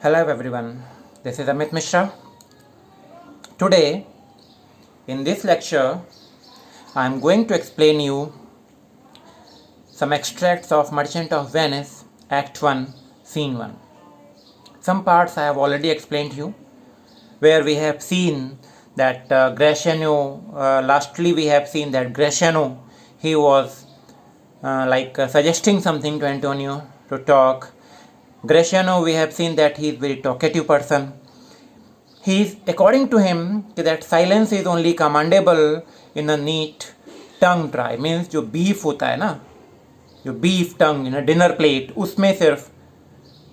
Hello everyone, this is Amit Mishra. Today, in this lecture, I am going to explain you some extracts of Merchant of Venice, Act 1, Scene 1. Some parts I have already explained to you, where we have seen that lastly we have seen that Gratiano, he was suggesting something to Antonio to talk. Gratiano, we have seen that he is very talkative person. He is, according to him, that silence is only commendable in a neat tongue try. Means जो beef होता है ना, जो beef tongue in a dinner plate, उसमें सिर्फ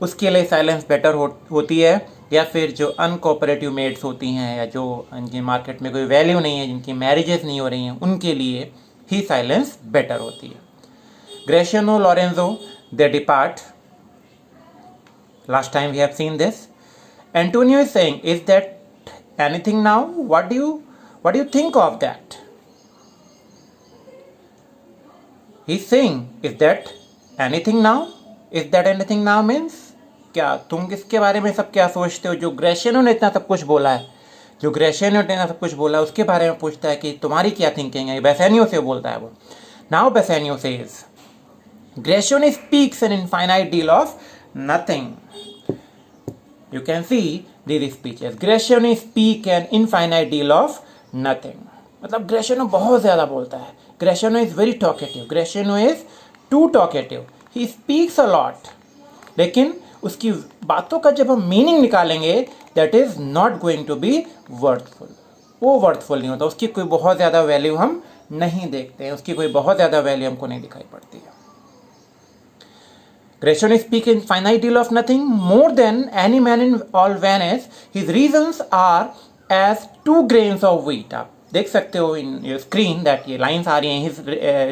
उसके लिए silence better होती है, या फिर जो अनकोऑपरेटिव मेड्स होती हैं या जो इनकी मार्केट में कोई वैल्यू नहीं है, जिनकी मैरिजेस नहीं हो रही हैं, उनके लिए ही साइलेंस बेटर होती है. Gratiano, Lorenzo, they depart. Last time we have seen this. Antonio is saying, is that anything now? What do you think of that? He's saying, is that anything now? Is that anything now means? क्या तुम किसके बारे में सब क्या सोचते हो? जो ग्रेशियनो ने इतना सब कुछ बोला है, उसके बारे में पूछता है कि तुम्हारी क्या थिंकिंग है. बेसेनियो से बोलता है वो. Now Bassanio says, Gratiano speaks an infinite deal of nothing. You can see these speeches. Gratiano speak an infinite deal of nothing. मतलब Gratiano बहुत ज़्यादा बोलता है. Gratiano is very talkative. Gratiano is too talkative. He speaks a lot. लेकिन उसकी बातों का जब हम मीनिंग निकालेंगे, that is not going to be worthful. वो वर्थफुल नहीं होता. उसकी कोई बहुत ज़्यादा वैल्यू हम नहीं देखते हैं. उसकी कोई बहुत ज़्यादा वैल्यू हमको नहीं दिखाई पड़ती है. Gratiano speaks in finite deal of nothing more than any man in all Venice. His reasons are as 2 grains of wheat. आप देख सकते हो in your screen that ये lines आ रही हैं. His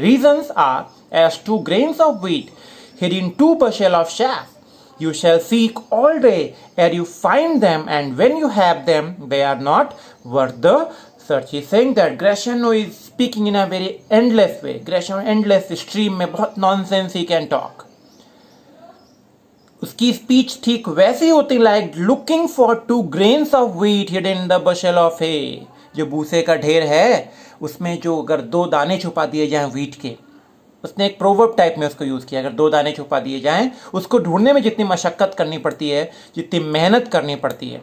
reasons are as 2 grains of wheat hidden 2 bushel of chaff. You shall seek all day ere you find them, and when you have them, they are not worth the search. He is saying that Gratiano is speaking in a very endless way. Gratiano endless stream में बहुत nonsense he can talk. उसकी speech ठीक वैसी होती like looking for 2 grains of wheat hidden in the bushel of hay. जो भूसे का ढेर है उसमें जो अगर 2 दाने छुपा दिए जाएं व्हीट के, उसने एक प्रोवर्ब टाइप में उसको यूज़ किया. अगर 2 दाने छुपा दिए जाएं, उसको ढूंढने में जितनी मशक्क़त करनी पड़ती है, जितनी मेहनत करनी पड़ती है.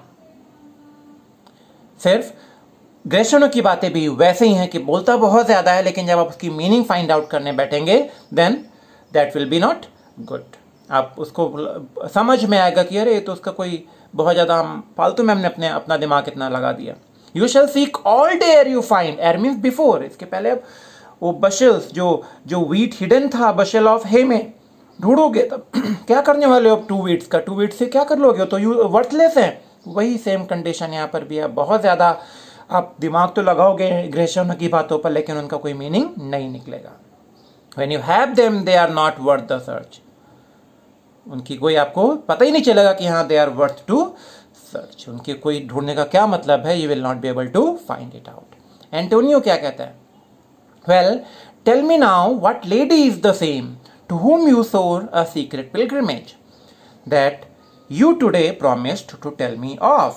सिर्फ ग्रेशियनो की बातें भी वैसे ही हैं कि बोलता बहुत ज़्यादा है, लेकिन जब आप उसकी मीनिंग फाइंड आउट करने बैठेंगे, then that will be not good. आप उसको समझ में आएगा कि अरे तो उसका कोई बहुत ज़्यादा हम फालतू में हमने अपना दिमाग इतना लगा दिया. You shall seek all day एर यू फाइंड. एर मीन्स बिफोर. इसके पहले अब वो बशल्स जो व्हीट हिडन था बशल ऑफ हे में ढूंढोगे, तब क्या करने वाले हो? 2 वीट्स का 2 वीट से क्या कर लोगे? तो यू वर्थलेस हैं. वही सेम कंडीशन यहाँ पर भी है. बहुत ज़्यादा आप दिमाग तो लगाओगे ग्रेशियनो की बातों पर, लेकिन उनका कोई मीनिंग नहीं निकलेगा. When you have them they are not worth the search. उनकी कोई आपको पता ही नहीं चलेगा कि हाँ they are worth to search. उनके कोई ढूंढने का क्या मतलब है? You will not be able to find it out. Antonio क्या कहता है? Well, tell me now what lady is the same to whom you swore a secret pilgrimage that you today promised to tell me of.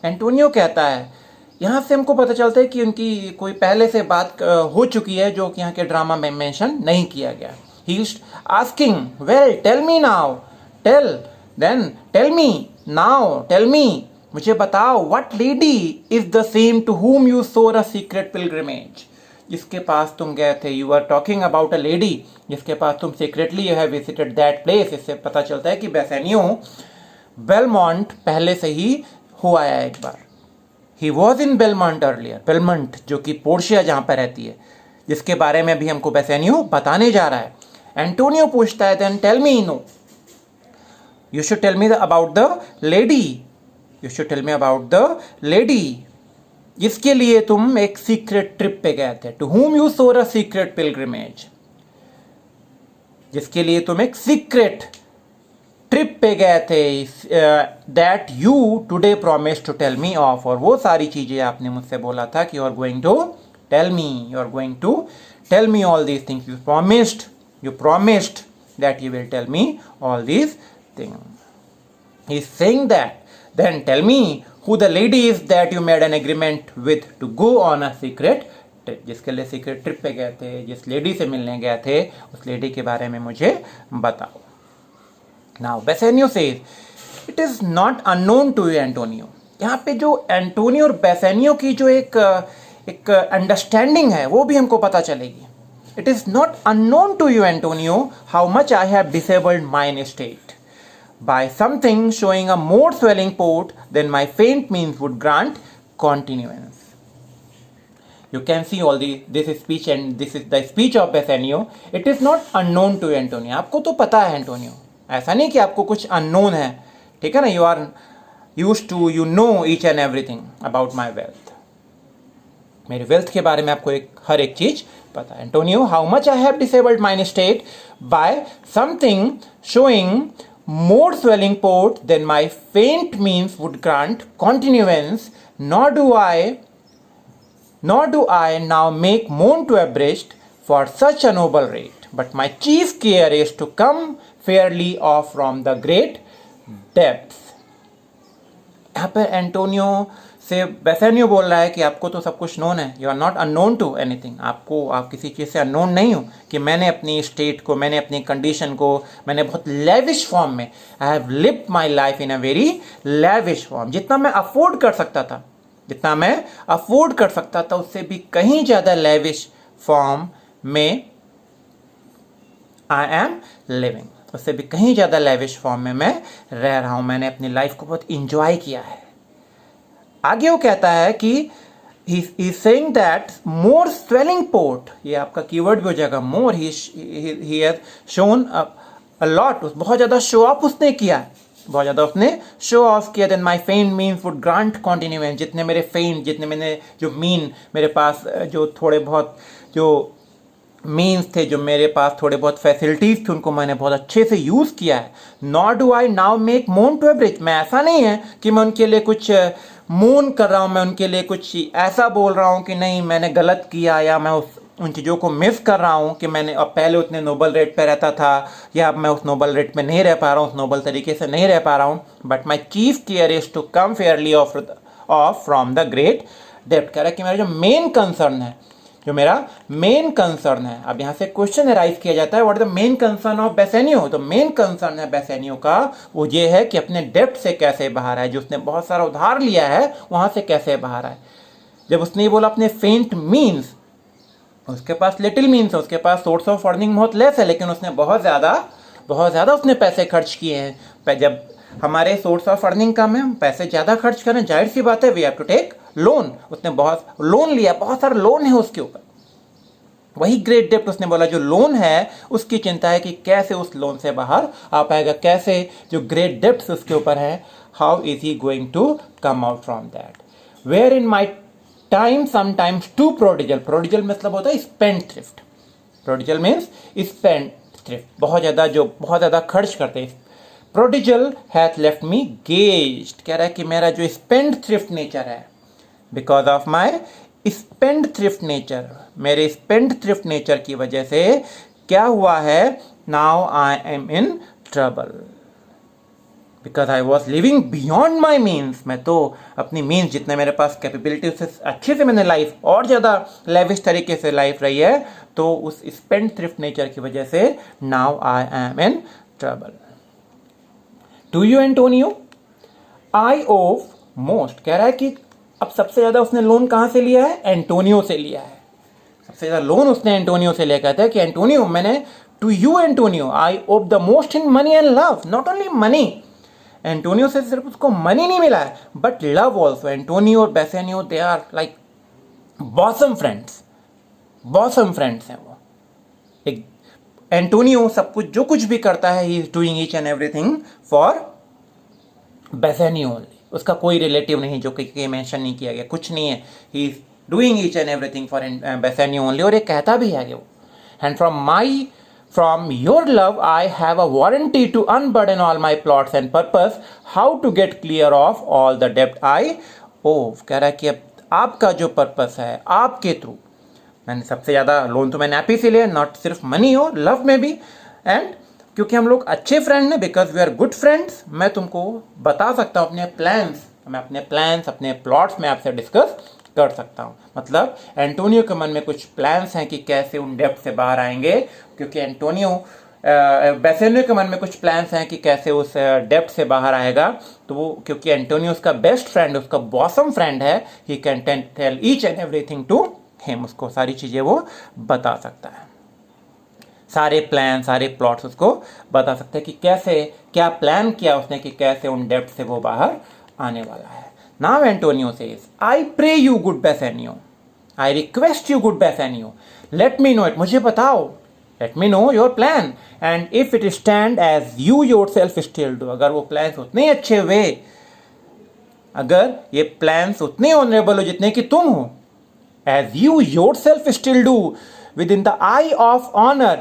Antonio कहता है, यहाँ से हमको पता चलता है कि उनकी कोई पहले से बात हो चुकी है, जो कि यहाँ के ड्रामा में मेंशन नहीं किया गया. He is asking, well, tell me now. Tell me now. Tell me. मुझे बताओ. What lady is the same to whom you swore a secret pilgrimage? जिसके पास तुम गए थे. You are talking about a lady जिसके पास तुम secretly you have visited that place. इससे पता चलता है कि बेसेनियो बेलमोंट पहले से ही हो आया एक बार. He was in Belmont earlier. Belmont जो कि पोर्शिया जहाँ पर रहती है, जिसके बारे में भी हमको बेसेनियो बताने जा रहा है. एंटोनियो पूछता है, then tell me, no. You should tell me about the lady. You should tell me about the lady. जिसके लिए तुम एक सीक्रेट ट्रिप पे गए थे. To whom you swore a secret pilgrimage. जिसके लिए तुम एक सीक्रेट ट्रिप पे गए थे. That you today promised to tell me of. और वो सारी चीजें आपने मुझसे बोला था कि you are going to tell me. You are going to tell me all these things. You promised that you will tell me all these things. He is saying that then tell me who the lady is that you made an agreement with to go on a secret trip, जिसके लिए secret trip पे गए थे, जिस lady से मिलने गए थे, उस लेडी के बारे में मुझे बताओ। Now Bassanio says it is not unknown to you Antonio. यहाँ पे जो एंटोनियो और बेसेनियो की जो एक अंडरस्टैंडिंग है वो भी हमको पता चलेगी। It is not unknown to you Antonio how much I have disabled mine state by something showing a more swelling port than my faint means would grant continuance. You can see all this speech and this is the speech of Bassanio. It is not unknown to Antonio. आपको तो पता है Antonio, ऐसा नहीं कि आपको कुछ unknown है, ठीक है ना। You are used to, you know each and everything about my wealth. मेरे वेल्थ के बारे में आपको हर एक चीज पता है। Antonio how much I have disabled mine state by something showing more swelling port than my faint means would grant continuance, nor do I now make moan to a breast for such a noble rate, but my chief care is to come fairly off from the great depths. यहाँ पे Antonio से Bassanio बोल रहा है कि आपको तो सब कुछ नोन है, you are not unknown to anything. आप किसी चीज़ से अननोन नहीं हो कि मैंने अपनी स्टेट को, मैंने अपनी कंडीशन को, मैंने बहुत लेविश फॉर्म में, I have lived my life in a very lavish form. जितना मैं अफोर्ड कर सकता था उससे भी कहीं ज़्यादा लेविश फॉर्म में आई एम लिविंग, उससे भी कहीं ज़्यादा लेविश फॉर्म में मैं रह रहा हूं। मैंने अपनी लाइफ को बहुत इंजॉय किया है। आगे वो कहता है कि he is saying that more swelling port, ये आपका कीवर्ड भी हो जाएगा more, he has shown a lot, बहुत ज़्यादा शो ऑफ उसने किया है, बहुत ज़्यादा उसने शो ऑफ किया। Then my faint means would grant continuance, जितने मेरे फेन, जितने मैंने जो मीन मेरे पास जो थोड़े बहुत जो मीन्स थे, जो मेरे पास थोड़े बहुत फैसिलिटीज़ थे, उनको मैंने बहुत अच्छे से यूज़ किया है। Not do I now make मोन टू एवरेज, मैं ऐसा नहीं है कि मैं उनके लिए कुछ मोन कर रहा हूँ, मैं उनके लिए कुछ ऐसा बोल रहा हूँ कि नहीं मैंने गलत किया, या मैं उन चीज़ों को मिस कर रहा हूँ कि मैंने अब पहले उतने नोबल रेट पे रहता था, या अब मैं उस नोबल रेट पे नहीं रह पा रहा हूँ, उस नोबल तरीके से नहीं रह पा रहा हूँ। But my chief care is to come fairly off from the great depth. कह रहा है कि मेरा जो मेन कंसर्न है, अब यहाँ से क्वेश्चन अराइज किया जाता है, what is the main concern of Bassanio. तो मेन कंसर्न है बेसेनियो का वो ये है कि अपने डेप्थ से कैसे बाहर आए, जो उसने बहुत सारा उधार लिया है वहाँ से कैसे बाहर आए। जब उसने ये बोला अपने फेंट मीन्स, उसके पास लिटिल मीन्स है, उसके पास सोर्स ऑफ अर्निंग बहुत लेस है, लेकिन उसने बहुत ज़्यादा उसने पैसे खर्च किए हैं। जब हमारे सोर्स ऑफ अर्निंग कम है, हम पैसे ज़्यादा खर्च करें, जाहिर सी बात है we have to take loan. उसने बहुत लोन लिया, बहुत सारा लोन है उसके ऊपर। वही ग्रेट डेप्ट उसने बोला जो लोन है उसकी चिंता है कि कैसे उस लोन से बाहर आ पाएगा, कैसे जो ग्रेट डेप्ट उसके ऊपर है, how is he going to come out from that. Wherein my time sometimes too prodigal, prodigal मतलब होता है spendthrift, prodigal means spendthrift, बहुत ज़्यादा खर्च करते हैं। Prodigal hath left me gaged, कह रहा है कि मेरा जो स्पेंड थ्रिफ्ट नेचर है, because of my spendthrift nature, मेरे स्पेंड थ्रिफ्ट नेचर की वजह से क्या हुआ है, now I am in trouble because I was living beyond my means. मैं तो अपनी मीन्स, जितने मेरे पास कैपेबिलिटी, उससे अच्छे से मैंने लाइफ और ज़्यादा लेविश तरीके से लाइफ रही है, तो उस स्पेंड थ्रिफ्ट नेचर की वजह से now I am in trouble. To you Antonio I owe most, कह रहा है कि अब सबसे ज़्यादा उसने लोन कहाँ से लिया है, एंटोनियो से लिया है। सबसे ज़्यादा लोन उसने एंटोनियो से लिया। कहता है कि एंटोनियो, मैंने to you Antonio I owe the most in money and love, not only money, Antonio से सिर्फ उसको मनी नहीं मिला है बट लव ऑल्सो। एंटोनियो और Bassanio they are like bosom friends हैं वो। एक एंटोनियो सब कुछ, जो कुछ भी करता है, he is doing each and everything for Bassanio only. उसका कोई रिलेटिव नहीं जो कि मेंशन नहीं किया गया, कुछ नहीं है, he is doing each and everything for Bassanio only. और ये कहता भी है कि वो, and From your love, I have a warranty to unburden all my plots and purpose, how to get clear of all the debt I owe। कह रहा है कि अब आपका जो पर्पस है, आपके थ्रू मैंने सबसे ज़्यादा लोन तो मैंने आप ही से लिया, नॉट सिर्फ मनी और लव में भी, एंड क्योंकि हम लोग अच्छे फ्रेंड हैं, because we are good friends, मैं तुमको बता सकता हूँ अपने प्लान्स, मैं अपने प्लान्स अपने प्लॉट्स में आपसे डिस्कस कर सकता हूँ। मतलब एंटोनियो के मन में कुछ प्लान्स हैं कि कैसे उन डेप्थ से बाहर आएंगे, क्योंकि बेसेनियो के मन में कुछ प्लान्स हैं कि कैसे उस डेप्थ से बाहर आएगा। तो वो क्योंकि एंटोनियो उसका बेस्ट फ्रेंड, उसका बॉसम फ्रेंड है, he can tell each and everything to him, उसको सारी चीज़ें वो बता सकता है, सारे प्लान सारे प्लॉट्स उसको बता सकते हैं कि कैसे क्या प्लान किया उसने कि कैसे उन डेप्थ से वो बाहर आने वाला है। Now Antonio says, I pray you good Bassanio, I request you good Bassanio, let me know it, मुझे बताओ, let me know your plan, and if it stand as you yourself still do, अगर वो plan उतने अच्छे हुए, अगर ये plans उतने ऑनरेबल हो जितने कि तुम हो, as you yourself still do, within the eye of honor,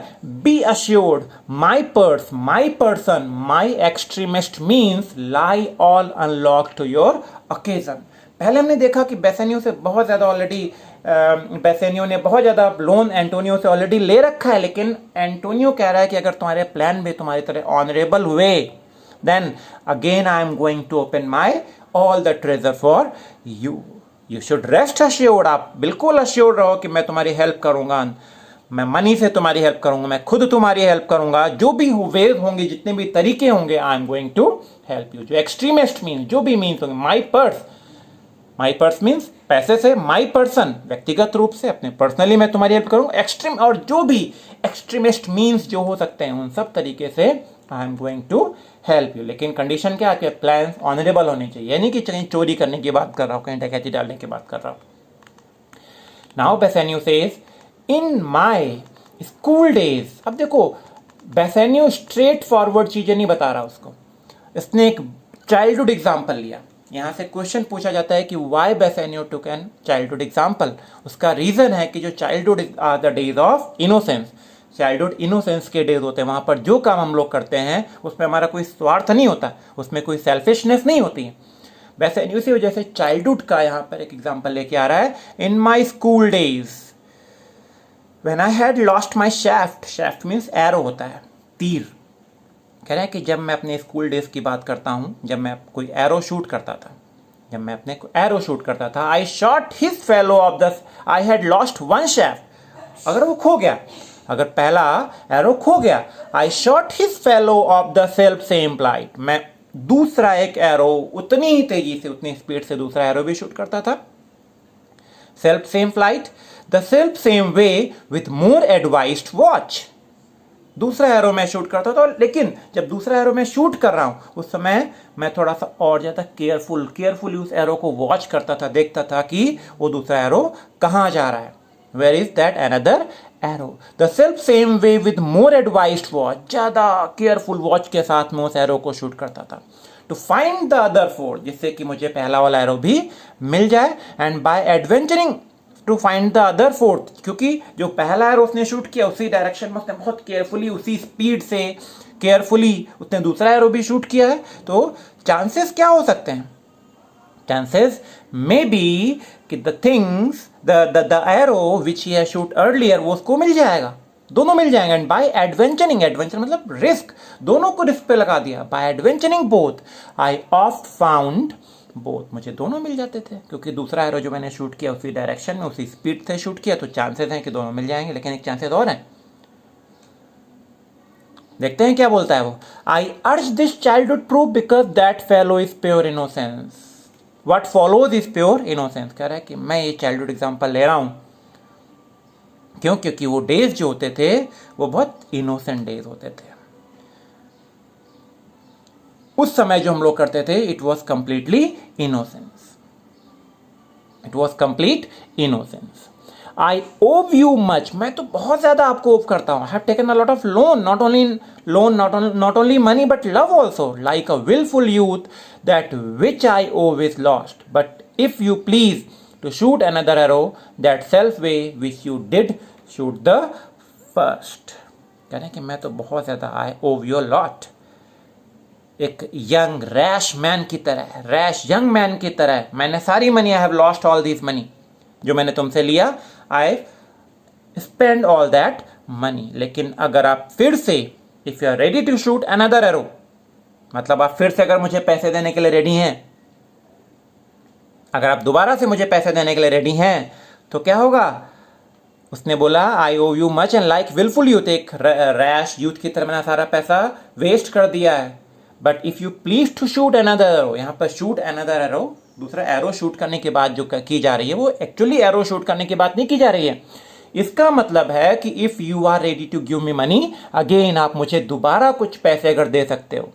be assured, my purse, my person, my extremist means lie all unlocked to your occasion। पहले हमने देखा कि बेसेनियो से बहुत ज़्यादा ऑलरेडी बेसेनियो ने बहुत ज़्यादा लोन एंटोनियो से ऑलरेडी ले रखा है, लेकिन एंटोनियो कह रहा है कि अगर तुम्हारे प्लान भी तुम्हारी तरह ऑनरेबल हुए, then again I am going to open my all the treasure for you, you should rest assured, आप बिल्कुल अश्योर्ड रहो कि मैं तुम्हारी हेल्प करूंगा, मैं मनी से तुम्हारी हेल्प करूंगा, मैं खुद तुम्हारी हेल्प करूंगा, जो भी वेज होंगे, जितने भी तरीके होंगे, I am going to help you. जो एक्सट्रीमिस्ट मीन, जो भी मीन्स होंगे, माई पर्स मीन्स पैसे से, माई पर्सन व्यक्तिगत रूप से, अपने पर्सनली मैं तुम्हारी हेल्प करूंगा, एक्सट्रीम और जो भी एक्सट्रीमिस्ट मीन्स जो हो सकते हैं, उन सब तरीके से I am going to help you. लेकिन कंडीशन क्या है कि प्लान ऑनरेबल होने चाहिए, यानी कि कहीं चोरी करने की बात कर रहा हूँ, कहीं डकैती डालने की बात कर रहा हूँ। Now Bassanio says, in my school days, अब देखो बेसेनियो स्ट्रेट फॉरवर्ड चीजें नहीं बता रहा उसको, इसने एक चाइल्डहुड एग्जाम्पल लिया। यहाँ से क्वेश्चन पूछा जाता है कि why Bassanio took an childhood example, उसका रीजन है कि जो childhood are the days of innocence, childhood innocence के डेज होते हैं, वहाँ पर जो काम हम लोग करते हैं उसमें हमारा कोई स्वार्थ नहीं होता, उसमें कोई सेल्फिशनेस नहीं होती है। वैसे इसी वजह से चाइल्डहुड का यहाँ पर एक एग्जाम्पल लेके आ रहा है, in my school days when I had lost my shaft, shaft means arrow होता है, तीर, कह रहे हैं कि जब मैं अपने स्कूल डेज की बात करता हूँ, जब मैं कोई एरो शूट करता था, जब मैं अपने एरो शूट करता था, आई shot his fellow of the, I had lost one shaft, अगर वो खो गया, अगर पहला एरो खो गया, आई shot his fellow of the self same flight, मैं दूसरा एक एरो उतनी ही तेजी से, उतनी स्पीड से दूसरा एरो भी शूट करता था, self same flight, the selfsame way with more advised watch, दूसरा एरो मैं शूट करता था, लेकिन जब दूसरा एरो मैं शूट कर रहा हूं उस समय मैं थोड़ा सा और ज्यादा केयरफुली उस एरो को वॉच करता था, देखता था कि वो दूसरा एरो कहां जा रहा है, where is that another arrow, the selfsame way with more advised watch, ज्यादा केयरफुल वॉच के साथ मैं उस एरो को शूट करता था, to find the other forth, जिससे कि मुझे पहला वाला एरो भी मिल जाए, and by adventuring to find the other forth, क्योंकि जो पहला एरो उसने शूट किया उसी डायरेक्शन में उसने बहुत केयरफुली, उसी स्पीड से केयरफुली उसने दूसरा एरो भी शूट किया है, तो चांसेस क्या हो सकते हैं, चांसेस मे बी कि the things the arrow which he has shoot earlier वो उसको मिल जाएगा, दोनों मिल जाएंगे, एंड बाय एडवेंचरिंग, एडवेंचर मतलब रिस्क, दोनों को रिस्क पे लगा दिया, by adventuring both I oft found both, मुझे दोनों मिल जाते थे, क्योंकि दूसरा एरो जो मैंने शूट किया उसी डायरेक्शन में उसी स्पीड से शूट किया, तो चांसेस हैं कि दोनों मिल जाएंगे, लेकिन एक चांसेस और है, देखते हैं क्या बोलता है वो, आई अर्ज this childhood proof because that fellow is pure innocence, what follows is pure innocence, कह रहा है कि मैं ये चाइल्डहुड एग्जाम्पल ले रहा हूं, क्यों, क्योंकि वो डेज जो होते थे वो बहुत इनोसेंट डेज होते थे, उस समय जो हम लोग करते थे it was completely innocence, it was complete innocence, I owe you much, मैं तो बहुत ज्यादा आपको ओव करता हूं, I have taken a lot of loan, not only money but love also, like a wilful youth that which I owe is lost, but if you please to shoot another arrow that self way which you did shoot the first, कह रहे हैं कि मैं तो बहुत ज्यादा I owe you lot, एक young rash man की तरह, रैश यंग मैन की तरह, मैंने सारी money, I have lost all this money, जो मैंने तुमसे लिया, I spend all that money, लेकिन अगर आप फिर से if you are ready to shoot another arrow, मतलब आप फिर से अगर मुझे पैसे देने के लिए रेडी हैं, अगर आप दोबारा से मुझे पैसे देने के लिए रेडी हैं तो क्या होगा? उसने बोला I owe you much and like wilful youth, एक रैश यूथ की तरह मैंने सारा पैसा वेस्ट कर दिया है, but if you please to shoot another arrow, यहां पर शूट अनदर एरो, दूसरा एरो शूट करने के बाद जो की जा रही है वो एक्चुअली एरो शूट करने की बात नहीं की जा रही है। इसका मतलब है कि if you are ready to give me money again, आप मुझे दोबारा कुछ पैसे अगर दे सकते हो,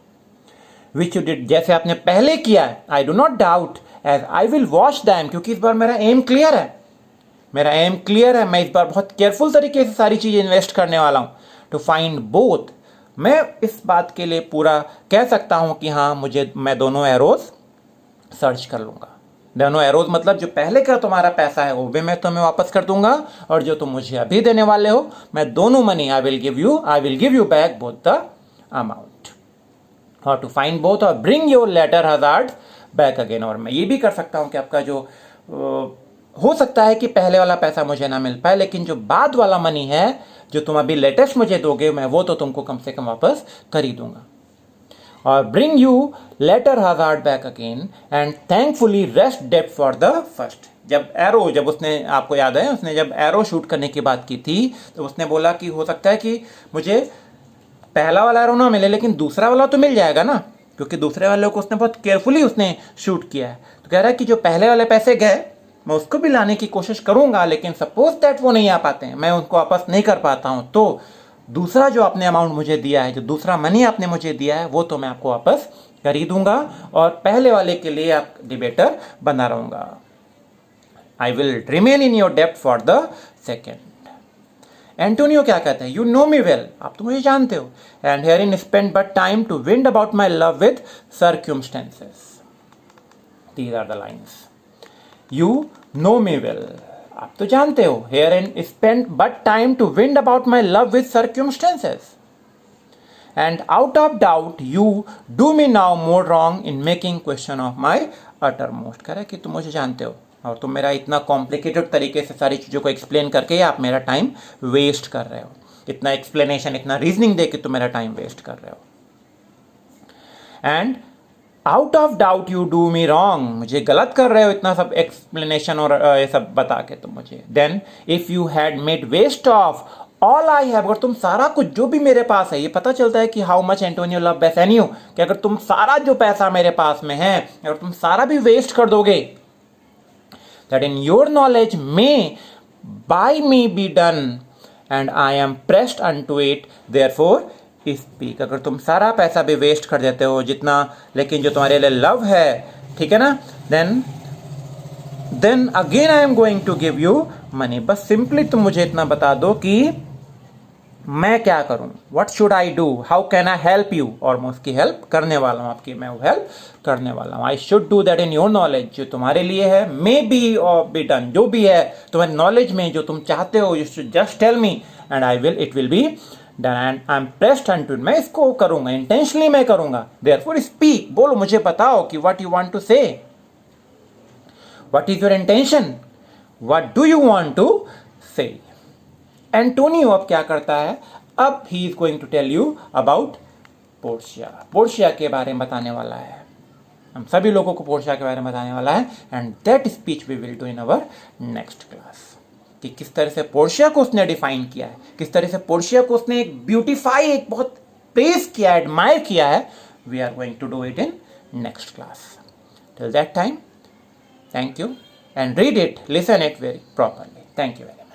विच यू डिड, जैसे आपने पहले किया है, I do not doubt as I will watch them, क्योंकि इस बार मेरा एम क्लियर है, मेरा एम क्लियर है, मैं इस बार बहुत केयरफुल तरीके से सारी चीजें इन्वेस्ट करने वाला हूं टू फाइंड बोथ। मैं इस बात के लिए पूरा कह सकता हूं कि हाँ मैं दोनों एरोज सर्च कर लूंगा। दोनों एरोज मतलब जो पहले का तुम्हारा पैसा है वो भी मैं तुम्हें वापस कर दूंगा, और जो तुम मुझे अभी देने वाले हो मैं दोनों money I will give you back both the amount, और टू फाइंड बोथ और bring your latter hazard back again. और मैं ये भी कर सकता हूं कि आपका जो हो सकता है कि पहले वाला पैसा मुझे ना मिल पाए, लेकिन जो बाद वाला मनी है जो तुम अभी लेटेस्ट मुझे दोगे मैं वो तो तुमको कम से कम वापस कर ही दूंगा। और bring you latter hazard back again and thankfully rest debt for the first. जब उसने, आपको याद है उसने जब एरो शूट करने की बात की थी तो उसने बोला कि हो सकता है कि मुझे पहला वाला एरो ना मिले लेकिन दूसरा वाला तो मिल जाएगा ना, क्योंकि दूसरे वाले को उसने बहुत केयरफुली उसने शूट किया है। तो कह रहा है कि जो पहले वाले पैसे गए मैं उसको भी लाने की कोशिश करूंगा, लेकिन सपोज दैट वो नहीं आ पाते हैं, मैं उनको वापस नहीं कर पाता हूं, तो दूसरा जो आपने अमाउंट मुझे दिया है, जो दूसरा मनी आपने मुझे दिया है वो तो मैं आपको वापस कर ही दूंगा, और पहले वाले के लिए आप डिबेटर बना रहूंगा। I will remain in your डेप्ट फॉर द सेकेंड। एंटोनियो क्या कहते हैं? यू नो मी वेल, आप तो मुझे जानते हो, and here in spend but time to wind about my love with circumstances. These are the lines. You know me well, आप तो जानते हो, here in spend but time to wind about my love with circumstances, and out of doubt you do me now more wrong in making question of my uttermost. कह रहे कि तुम मुझे जानते हो और तुम मेरा इतना कॉम्प्लिकेटेड तरीके से सारी चीज़ों को एक्सप्लेन करके आप मेरा टाइम वेस्ट कर रहे हो, इतना एक्सप्लेनेशन, इतना रीजनिंग दे के तुम मेरा टाइम वेस्ट कर रहे हो, and out of doubt you do me wrong, मुझे गलत कर रहे हो इतना सब एक्सप्लेनेशन और ये सब बता के तुम मुझे। Then if you had made waste of all I have, अगर तुम सारा कुछ जो भी मेरे पास है, ये पता चलता है कि how much Antonio love Bassanio, कि अगर तुम सारा जो पैसा मेरे पास में है अगर तुम सारा भी वेस्ट कर दोगे, that in your knowledge may by me be done and I am pressed unto it, therefore speak। अगर तुम सारा पैसा भी वेस्ट कर देते हो जितना, लेकिन जो तुम्हारे लिए लव है, ठीक है ना, then again I am going to give you money। बस सिंपली तुम मुझे इतना बता दो कि मैं क्या करूं, what should I do, how can I help you, और मैं उसकी हेल्प करने वाला हूं, आपकी मैं वो हेल्प करने वाला हूं। I should do that in your knowledge, जो तुम्हारे लिए है, may be or be done, जो भी है तुम्हारे नॉलेज में जो तुम चाहते हो, you should just tell me and I will, it will be done and I am pressed unto it, मैं इसको करूंगा, इंटेंशनली मैं करूंगा, therefore speak, बोलो, मुझे बताओ कि what you want to say, what is your intention, what do you want to say। Antonio अब क्या करता है, अब he is going to tell you about Portia, Portia के बारे में बताने वाला है, हम सभी लोगों को पोर्शिया के बारे में बताने वाला है, and that speech we will do in our next class, कि किस तरह से पोर्शिया को उसने डिफाइन किया है, किस तरह से पोर्शिया को उसने एक ब्यूटीफाई, एक बहुत प्रेज किया, एडमायर किया है। We are going to do it in next class. Till that time, thank you and read it, listen it very properly. Thank you very much.